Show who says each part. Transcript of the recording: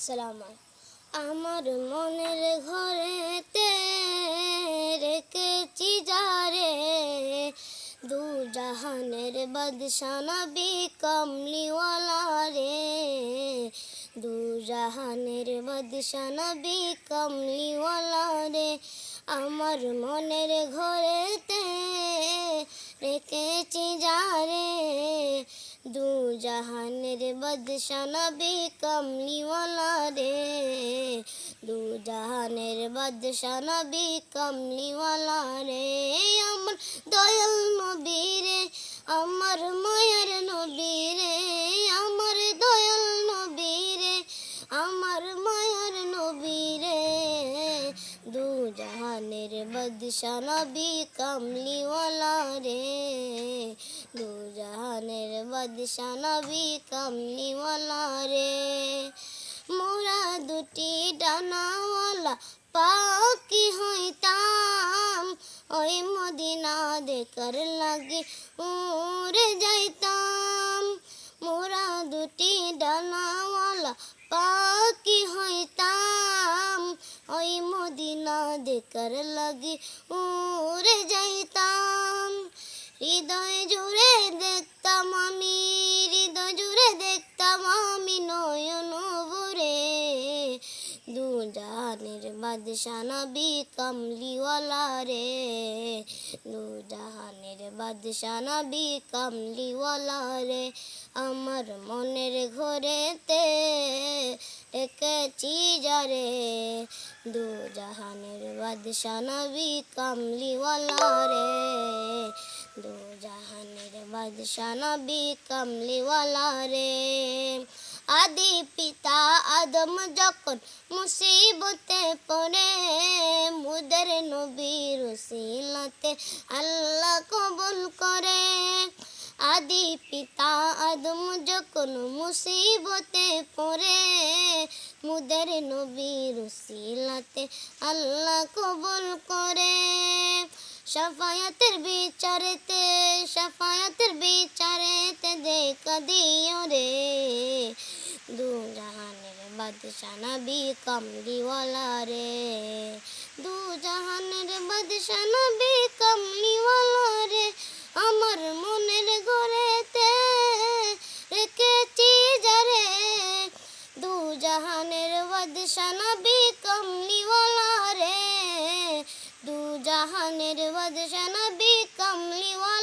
Speaker 1: সালাম। আমার মনের ঘরেতে রেখেছি যারে, দু জাহানের বাদশা নবী কমলিওয়ালা রে, দু জাহানের বাদশা নবী কমলিওয়ালা রে। আমার মনের ঘরেতে রেখেছি যারে, দু জাহানের বাদশা নবী কমলিওয়ালা রে, দু জাহানের বাদশা নবী কমলিওয়ালা রে। আমার দয়াল নবী রে, আমার মায়ের নবী রে, আমার দয়াল নবী রে, আমার মায়ের নবী রে, দু জাহানের বাদশা নবী কমলিওয়ালা রে, দু জাহানের বাদশা নবী কমলিওয়ালা রে। মোরা দুটি ডানাওয়ালা পাখি হইতাম, ওই মদিনা দেখার লাগে উড়ে যাইতাম। মোরা দুটি ডানাওয়ালা পাখি হইতাম, ওই মদিনা দেখার লাগে উড়ে যাইতাম। হৃদয় জুড়ে দেখতাম আমি, হৃদয় জুড়ে দেখতাম আমি নয়ন ভরে, দু জাহানের বাদশা নবী কমলিওয়ালা রে, দু জাহানের বাদশা নবী কমলিওয়ালা রে। আমার মনের ঘরেতে রেখেছি যারে, দু জাহানের বাদশা নবী কমলিওয়ালা রে, দু জাহানের বাদশা নবী কমলিওয়ালা রে। আদি পিতা আদম যখন মুসিবতে পড়ে, মুদের নবীর উসিলাতে আল্লাহ কবুল করে। আদি পিতা আদম যখন মুসিবতে পড়ে, মুদের নবীর উসিলাতে আল্লাহ কবুল করে। শাফায়াতের বিচারেতে, শাফায়াতের বিচারেতে দেখা দিও রে, দু জাহানের বাদশা নবী কমলিওয়ালা রে, দু জাহানের বাদশা নবী কমলিওয়ালা রে। আমার মনের ঘরেতে রেখেছি যারে, দু জাহানের বাদশা নবী কমলিওয়ালা রে, দু জাহানের বাদশা নবী কমলিওয়ালা।